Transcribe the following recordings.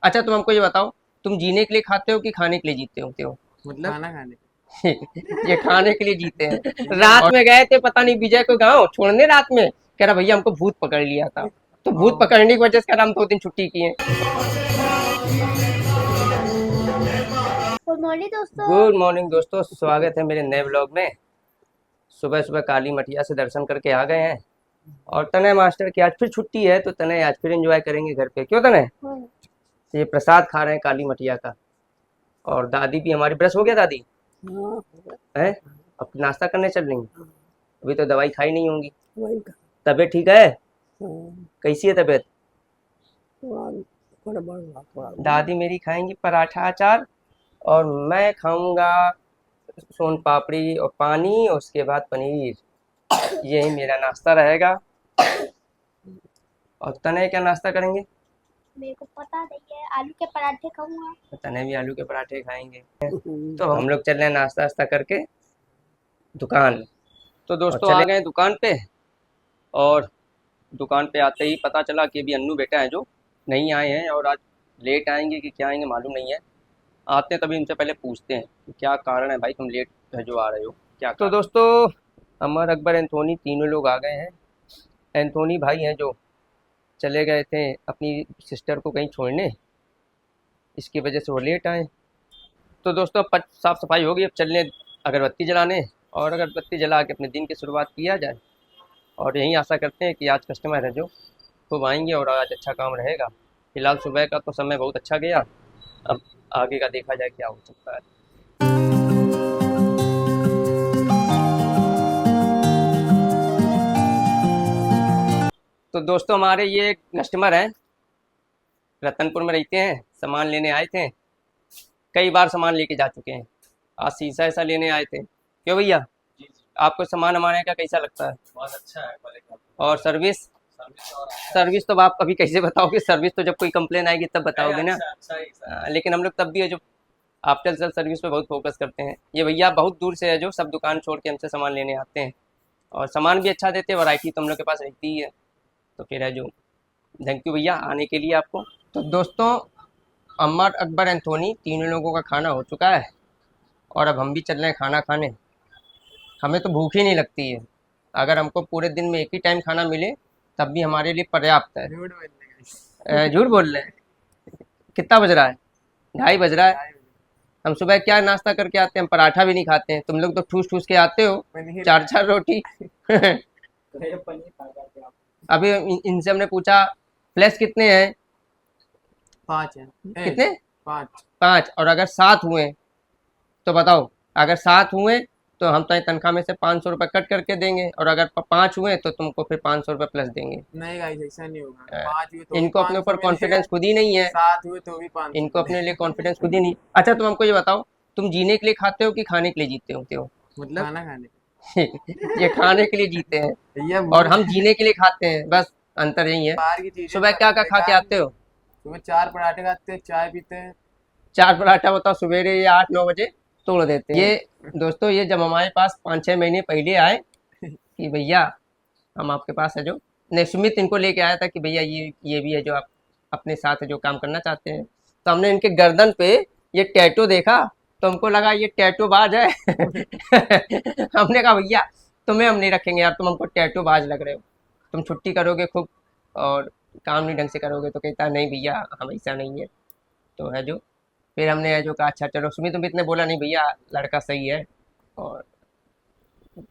अच्छा तुम हमको ये बताओ, तुम जीने के लिए खाते हो कि खाने के लिए जीते हो? मतलब खाना खाने। ये खाने के लिए जीते हैं। रात में गए थे पता नहीं विजय को गाँव छोड़ने, रात में कह रहा भैया हमको भूत पकड़ लिया था, तो भूत पकड़ने की वजह से कह रहा हम 2 दिन छुट्टी किए। गुड मॉर्निंग दोस्तों। गुड मॉर्निंग दोस्तों, स्वागत है मेरे नए ब्लॉग में। सुबह सुबह काली मठिया से दर्शन करके आ गए हैं और तनय मास्टर की आज फिर छुट्टी है, तो तनय आज फिर एंजॉय करेंगे घर पे। क्यों तनय? ये प्रसाद खा रहे हैं काली मठिया का। और दादी भी हमारी, ब्रश हो गया दादी? है? अब नाश्ता करने चल रही हैं? अभी तो दवाई खाई नहीं होंगी। तबीयत ठीक है? कैसी है तबीयत? दादी मेरी खाएंगी पराठा अचार और मैं खाऊंगा सोन पापड़ी और पानी और उसके बाद पनीर। यही मेरा नाश्ता रहेगा। और तनय क्या नाश्ता करेंगे? मेरे को पता नहीं है, आलू के पराठे खाऊंगा। तनय भी आलू के पराठे खाएंगे। तो हम लोग चल रहे हैं नाश्ता वास्ता करके दुकान। तो दोस्तों आ गए दुकान पे, और दुकान पे आते ही पता चला कि अभी अन्नू बेटा है जो नहीं आए हैं, और आज लेट आएंगे कि क्या आएंगे मालूम नहीं है। आते हैं तभी उनसे पहले पूछते हैं कि क्या कारण है भाई तुम लेट जो आ रहे हो, क्या तो दोस्तों अमर, अकबर, एंथोनी तीनों लोग आ गए हैं। एंथोनी भाई हैं जो चले गए थे अपनी सिस्टर को कहीं छोड़ने, इसकी वजह से वो लेट आए। तो दोस्तों अब साफ़ सफाई होगी, अब चलने अगरबत्ती जलाने, और अगरबत्ती जला के अपने दिन की शुरुआत किया जाए। और यही आशा करते हैं कि आज कस्टमर है जो खूब आएंगे और आज अच्छा काम रहेगा। फिलहाल सुबह का तो समय बहुत अच्छा गया, अब आगे का देखा जाए क्या हो सकता है। तो दोस्तों हमारे ये कस्टमर हैं, रतनपुर में रहते हैं, सामान लेने आए थे। कई बार सामान लेके जा चुके हैं, आज शीशा ऐसा लेने आए थे। क्यों भैया, आपको सामान हमारे का कैसा लगता है? बहुत अच्छा है क्वालिटी। और सर्विस? सर्विस तो आप अभी कैसे बताओगे, सर्विस तो जब कोई कंप्लेन आएगी तब बताओगे ना। लेकिन हम लोग तब भी है जो आफ्टर सेल सर्विस पे बहुत फोकस करते हैं। ये भैया बहुत दूर से है जो सब दुकान छोड़ के हमसे सामान लेने आते हैं, और सामान भी अच्छा देते हैं, वैरायटी तो हम लोग के पास रहती ही है। तो फिर है जो थैंक यू भैया आने के लिए आपको। तो दोस्तों अमर, अकबर, एंथोनी तीनों लोगों का खाना हो चुका है, और अब हम भी चल रहे हैं खाना खाने। हमें तो भूख ही नहीं लगती है, अगर हमको पूरे दिन में एक ही टाइम खाना मिले तब भी हमारे लिए पर्याप्त है। झूठ बोल रहे हैं? कितना बज रहा है? 2:30 बज रहा है। हम सुबह क्या नाश्ता करके आते हैं, हम पराठा भी नहीं खाते हैं। तुम लोग तो ठूस ठूस के आते हो 4-4 रोटी। अभी इनसे हमने पूछा फ्लैश कितने हैं? 5 है। कितने? 5। 5। और अगर 7 हुए तो बताओ, अगर 7 हुए तो हम तुम्हारी तनख्वाह में से 500 रुपये कट करके देंगे, और अगर 5 हुए तो तुमको फिर 500 रुपये प्लस देंगे। नहीं गाइस ऐसा नहीं होगा, 5 हुए तो इनको अपने ऊपर कॉन्फिडेंस खुद ही नहीं है, 7 हुए तो भी 500। इनको अपने लिए कॉन्फिडेंस खुद ही नहीं। अच्छा तुम हमको ये बताओ, तुम जीने के लिए खाते हो कि खाने के लिए जीते हो? मतलब खाना खाने। ये खाने के लिए जीते हैं और हम जीने के लिए खाते हैं, बस अंतर यही है। बाहर की चीजें सुबह क्या क्या खा के आते हो? सुबह 4 पराठे खाते हैं, चाय पीते हैं। 4 पराठा बताओ, सवेरे ये 8-9 बजे तोड़ देते हैं। ये दोस्तों ये जब हमारे पास 5-6 महीने पहले आए कि भैया हम आपके पास है जो, नहीं सुमित इनको लेके आया था कि भैया ये भी है जो आप अपने साथ है जो काम करना चाहते हैं। तो हमने इनके गर्दन पे ये टैटू देखा तो हमको लगा ये टैटू बाज है। हमने कहा भैया तुम्हें हम नहीं रखेंगे यार, तुम हमको टैटू बाज लग रहे हो, तुम छुट्टी करोगे खूब और काम नहीं ढंग से करोगे। तो कहता नहीं भैया हम ऐसा नहीं है। तो है जो फिर हमने है जो कहा अच्छा चलो, सुमित ने बोला नहीं भैया लड़का सही है और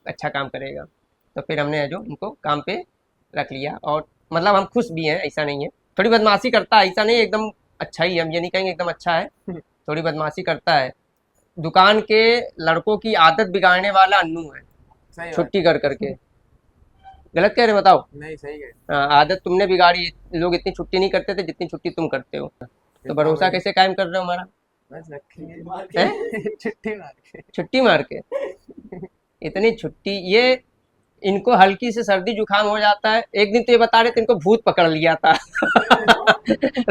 अच्छा काम करेगा। तो फिर हमने है जो उनको काम पे रख लिया, और मतलब हम खुश भी हैं, ऐसा नहीं है। थोड़ी बदमाशी करता है, ऐसा नहीं एकदम अच्छा ही है, हम ये नहीं कहेंगे एकदम अच्छा है, थोड़ी बदमाशी करता है। दुकान के लड़कों की आदत बिगाड़ने वाला अन्नू है, छुट्टी कर करके। गलत कह रहे बताओ? नहीं सही है। आदत तुमने बिगाड़ी, लोग इतनी छुट्टी नहीं करते थे जितनी छुट्टी तुम करते हो। तो भरोसा कैसे कायम कर रहे हो हमारा? बस रखेंगे हैं? मार के। छुट्टी मार के? इतनी छुट्टी, ये इनको हल्की से सर्दी जुकाम हो जाता है। एक दिन तो ये बता रहे थे इनको भूत पकड़ लिया था।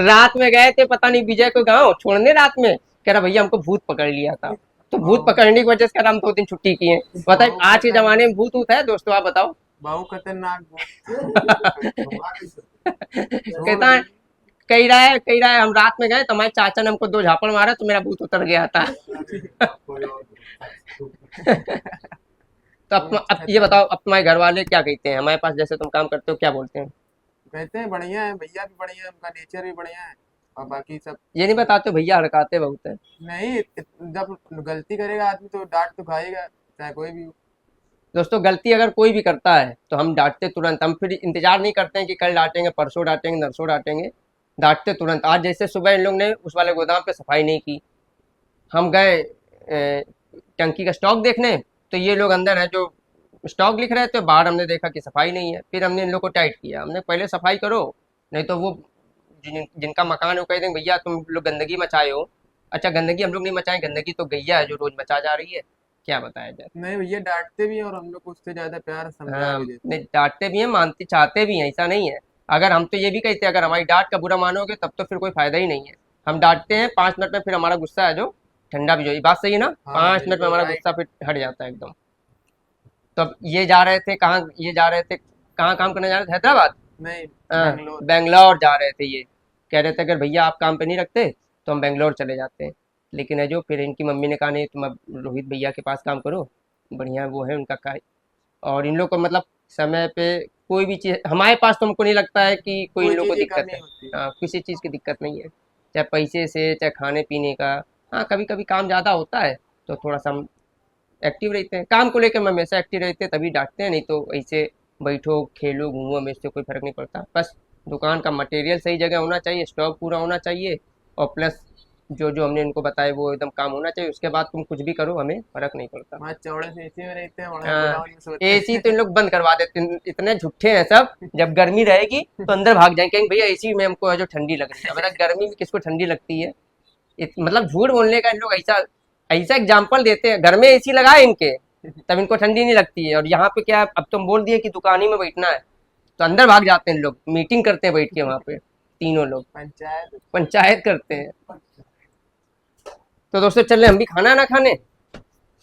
रात में गए थे पता नहीं विजय को गाँव छोड़ने, रात में कह रहा भैया हमको भूत पकड़ लिया था, तो भूत पकड़ने की वजह से कह रहा हम 2 दिन छुट्टी किए। बताइए आज के जमाने में भूत है दोस्तों, आप बताओ। बहुत खतरनाक। कहता है कही रहा है हम रात में गए तो हमारे चाचा ने हमको 2 झापड़ मारा तो मेरा भूत उतर गया था। तो अब ये बताओ, अब तुम्हारे घर वाले क्या कहते हैं हमारे पास, जैसे तुम काम करते हो क्या बोलते हैं? कहते हैं बढ़िया है, भैया भी बढ़िया है, उनका नेचर भी बढ़िया है और बाकी सब। ये नहीं बताते भैया हड़काते बहुत है? नहीं, जब गलती करेगा आदमी तो डांट तो खाएगा, चाहे कोई भी हो। दोस्तों गलती अगर कोई भी करता है तो हम डांटते तुरंत, हम फिर इंतजार नहीं करते हैं कि कल डांटेंगे, परसों डांटेंगे, नरसों डांटेंगे, डांटते तुरंत। आज जैसे सुबह इन लोग ने उस वाले गोदाम पे सफाई नहीं की, हम गए टंकी का स्टॉक देखने, तो ये लोग अंदर है जो स्टॉक लिख रहे थे, बाहर हमने देखा कि सफाई नहीं है। फिर हमने इन लोग को टाइट किया, हमने पहले सफाई करो, नहीं तो वो जिनका मकान है वो कह देंगे भैया तुम लोग गंदगी मचाए हो। अच्छा गंदगी हम लोग नहीं मचाए, गंदगी तो गैया है जो रोज मचा जा रही है, क्या बताया जाए। नहीं, भैया डांटते भी हैं और हम लोग को उससे ज्यादा प्यार समझा हाँ, भी देते नहीं डांटते भी हैं, मानते चाहते भी हैं, ऐसा नहीं है। अगर हम तो ये भी कहते हैं अगर हमारी डांट का बुरा मानोगे तब तो फिर कोई फायदा ही नहीं है। हम डांटते हैं 5 मिनट में, फिर हमारा गुस्सा है जो ठंडा भी हो, ये बात सही है ना? हाँ 5 मिनट में बिल्कुल हमारा राइट। गुस्सा फिर हट जाता है एकदम। तो अब ये जा रहे थे कहाँ, ये जा रहे थे कहाँ काम करने जा रहे थे? हैदराबाद। नहीं, हाँ, बेंगलोर। बेंगलोर जा रहे थे। ये कह रहे थे अगर भैया आप काम पे नहीं रखते तो हम बेंगलोर चले जाते हैं, लेकिन है जो फिर इनकी मम्मी ने कहा नहीं तुम अब रोहित भैया के पास काम करो, बढ़िया वो है उनका का। और इन लोग को मतलब समय पे कोई भी चीज़ हमारे पास, तुमको नहीं लगता है कि कोई इन कोई लोग को चीज की दिक्कत कमी है? होती है। हाँ, किसी चीज़ की दिक्कत नहीं है, चाहे पैसे से चाहे खाने पीने का। हाँ कभी कभी काम ज़्यादा होता है तो थोड़ा सा हम एक्टिव रहते हैं, काम को लेकर हम हमेशा एक्टिव रहते हैं तभी डांटते हैं, नहीं तो ऐसे बैठो खेलो घूमो हमें इससे कोई फर्क नहीं पड़ता। बस दुकान का मटेरियल सही जगह होना चाहिए, स्टॉक पूरा होना चाहिए, और प्लस जो जो हमने इनको बताया वो एकदम काम होना चाहिए, उसके बाद तुम कुछ भी करो हमें फर्क नहीं पड़ता। वहाँ चौड़े से एसी में रहते हैं, वहाँ हाँ, गोडाउन में सोते एसी हैं। तो इन लोग बंद करवा देते हैं, इतने झूठे हैं सब। जब गर्मी रहेगी तो अंदर भाग जाएंगे, कहेंगे भैया एसी में हमको है जो ठंडी लग रही है। अब गर्मी में किसको ठंडी लगती है? मतलब झूठ बोलने का इन लोग ऐसा ऐसा एग्जाम्पल देते हैं, घर में एसी लगाए इनके तब इनको ठंडी नहीं लगती है, और यहाँ पे क्या अब तुम बोल दिए कि दुकानी में बैठना है तो अंदर भाग जाते हैं लोग, मीटिंग करते हैं बैठ के वहाँ पे तीनों लोग, पंचायत। पंचायत करते हैं। तो दोस्तों चल रहे हम भी खाना ना खाने,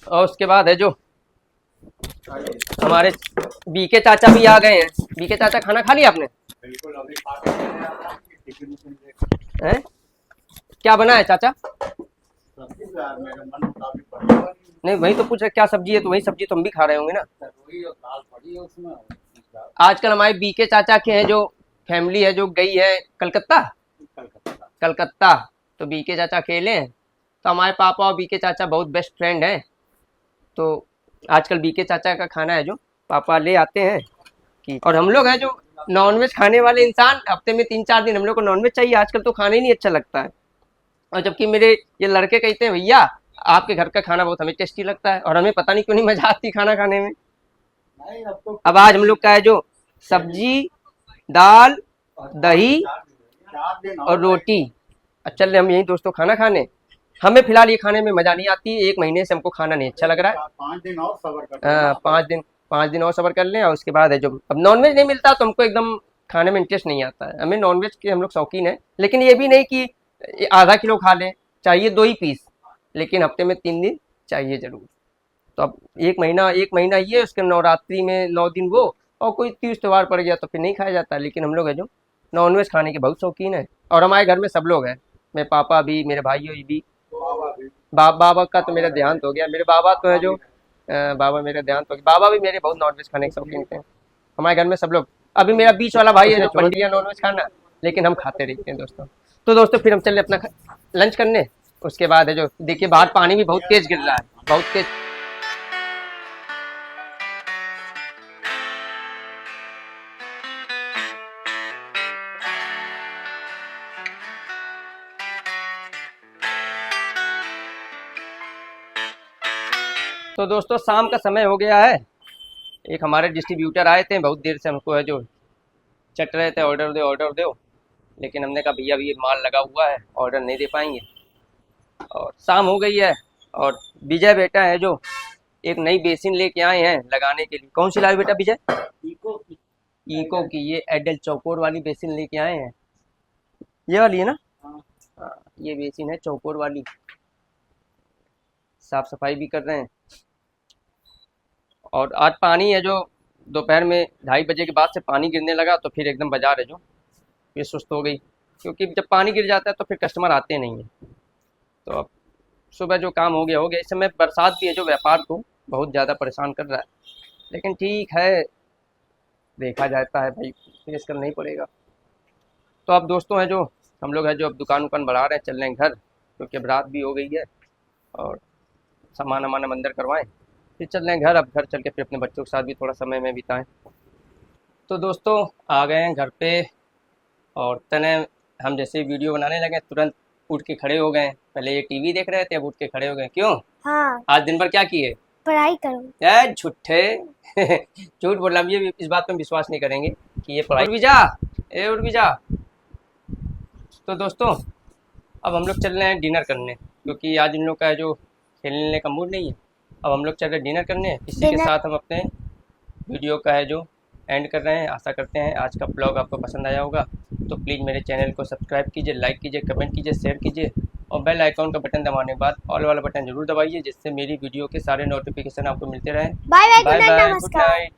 और उसके बाद है जो हमारे बीके चाचा भी आ गए हैं। बीके चाचा खाना खा लिया आपने? बिल्कुल अभी खा के चले आ रहा हूँ कि टिफिन उफिन लेके। हैं क्या बना है चाचा? सब्जी तो यार मेरे मन मुताबिक बढ़िया बनी है। नहीं वही तो पूछ रहे क्या सब्जी है, तो वही सब्जी तुम भी खा रहे होंगे ना। तरोई और दाल पड़ी है उसमें। आजकल हमारे बीके चाचा के हैं जो फैमिली है जो गई है कलकत्ता, कलकत्ता। कलकत्ता। तो बीके चाचा अकेले हैं, तो हमारे पापा और बीके चाचा बहुत बेस्ट फ्रेंड हैं। तो आजकल बीके चाचा का खाना है जो पापा ले आते हैं कि, और हम लोग हैं जो नॉनवेज खाने वाले इंसान, हफ्ते में 3-4 दिन हम लोग को नॉनवेज चाहिए। आजकल तो खाना ही नहीं अच्छा लगता है, और जबकि मेरे ये लड़के कहते हैं भैया आपके घर का खाना बहुत हमें टेस्टी लगता है, और हमें पता नहीं क्यों नहीं मजा आती खाना खाने में। नहीं अब तो अब आज हम लोग का है जो सब्जी, दाल, दही 4 दिन और रोटी। अब चल रहे हम यही दोस्तों खाना खाने। हमें फिलहाल ये खाने में मजा नहीं आती, 1 महीने से हमको खाना नहीं अच्छा लग रहा है। 5 दिन और सब्र कर हाँ, लेना। 5 दिन और सब्र कर लें, और उसके बाद है जो अब नॉनवेज नहीं मिलता तो हमको एकदम खाने में इंटरेस्ट नहीं आता है। हमें नॉनवेज के हम लोग शौकीन हैं, लेकिन ये भी नहीं कि आधा किलो खा लें, चाहिए 2 ही पीस, लेकिन हफ्ते में 3 दिन चाहिए जरूर। तो अब 1 महीना ये, उसके नवरात्रि में 9 दिन वो, और कोई तीज त्यौहार पड़ गया तो फिर नहीं खाया जाता। लेकिन हम लोग है जो नॉनवेज खाने के बहुत शौकीन है, और हमारे घर में सब लोग हैं, मेरे पापा भी, मेरे भाइयों भी। बाबा भी। बाबा का तो मेरा देहांत हो गया, मेरे बाबा तो है जो बाबा मेरा देहांत हो गया। बाबा भी मेरे बहुत नॉनवेज खाने के शौकीन थे। हमारे घर में सब लोग, अभी मेरा बीच वाला भाई है जो छोड़ दिया नॉनवेज खाना, लेकिन हम खाते रहते हैं दोस्तों। तो दोस्तों फिर हम चले अपना लंच करने। उसके बाद है जो देखिए बाहर पानी भी बहुत तेज गिर रहा है, बहुत तेज। तो दोस्तों शाम का समय हो गया है, एक हमारे डिस्ट्रीब्यूटर आए थे, बहुत देर से हमको है जो चट रहे थे ऑर्डर दो ऑर्डर दो, लेकिन हमने कहा भैया अभी ये माल लगा हुआ है ऑर्डर नहीं दे पाएंगे। और शाम हो गई है, और विजय बेटा है जो एक नई बेसिन लेके आए हैं लगाने के लिए। कौन सी लाए बेटा विजय? इको की। इको की, ये एडल चौकोर वाली बेसिन लेके आए हैं, ये वाली है ना? हाँ। हाँ, ये बेसिन है चौकोर वाली, साफ सफाई भी कर रहे हैं। और आज पानी है जो दोपहर में 2:30 बजे के बाद से पानी गिरने लगा, तो फिर एकदम बाजार है जो ये सुस्त हो गई। क्योंकि जब पानी गिर जाता है तो फिर कस्टमर आते नहीं हैं। तो अब सुबह जो काम हो गया। इस समय बरसात भी है जो व्यापार को बहुत ज़्यादा परेशान कर रहा है, लेकिन ठीक है, देखा जाता है भाई, फेस करना ही पड़ेगा। तो अब दोस्तों हैं जो हम लोग हैं जो अब दुकान उकान बढ़ा रहे हैं, चल रहे हैं घर, क्योंकि अब रात भी हो गई है और सामान वामान हम अंदर करवाएं, फिर चल रहे हैं घर। अब घर चल के फिर अपने बच्चों के साथ भी थोड़ा समय में बिताएं। तो दोस्तों आ गए हैं घर पे और तने हम जैसे वीडियो बनाने लगे तुरंत उठ के खड़े हो गए। पहले ये टीवी देख रहे थे, अब उठ के खड़े हो गए। क्यों? हाँ, आज दिन भर क्या किए? पढ़ाई करो। यार झूठे झूठ बोल रहा, ये इस बात पे विश्वास नहीं करेंगे कि ये पढ़ाई। उठ भी जा, उठ भी जा। तो दोस्तों अब हम लोग चल रहे हैं डिनर करने, क्योंकि आज इन लोग का जो खेलने का मूड नहीं है। अब हम लोग चल रहे हैं डिनर करने। इसी के साथ हम अपने वीडियो का है जो एंड कर रहे हैं। आशा करते हैं आज का ब्लॉग आपको पसंद आया होगा। तो प्लीज़ मेरे चैनल को सब्सक्राइब कीजिए, लाइक कीजिए, कमेंट कीजिए, शेयर कीजिए और बेल आइकॉन का बटन दबाने के बाद ऑल वाला बटन जरूर दबाइए, जिससे मेरी वीडियो के सारे नोटिफिकेशन आपको मिलते रहें। Bye bye, bye good night, bye, good नमस्कार। नाइट।